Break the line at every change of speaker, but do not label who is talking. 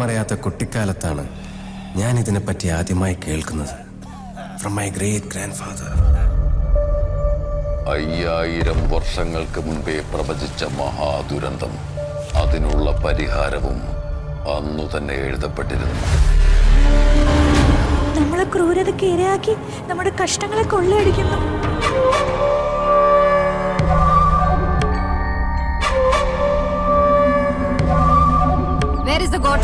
അറിയാത്ത കുട്ടിക്കാലത്താണ് ഞാൻ ഇതിനെപ്പറ്റി ആദ്യമായി കേൾക്കുന്നത്. From my great grand father.
5000 വർഷങ്ങൾക്ക് മുൻപേ പ്രവചിച്ച മഹാദുരന്തം, അതിനുള്ള പരിഹാരവും അന്നു തന്നെ എഴുതപ്പെട്ടിരുന്നു.
നമ്മളെ ക്രൂരതയ്ക്ക് ഇരയാക്കി നമ്മുടെ കഷ്ടങ്ങളെ കൊള്ളയടിക്കുന്നു.
Where is the god?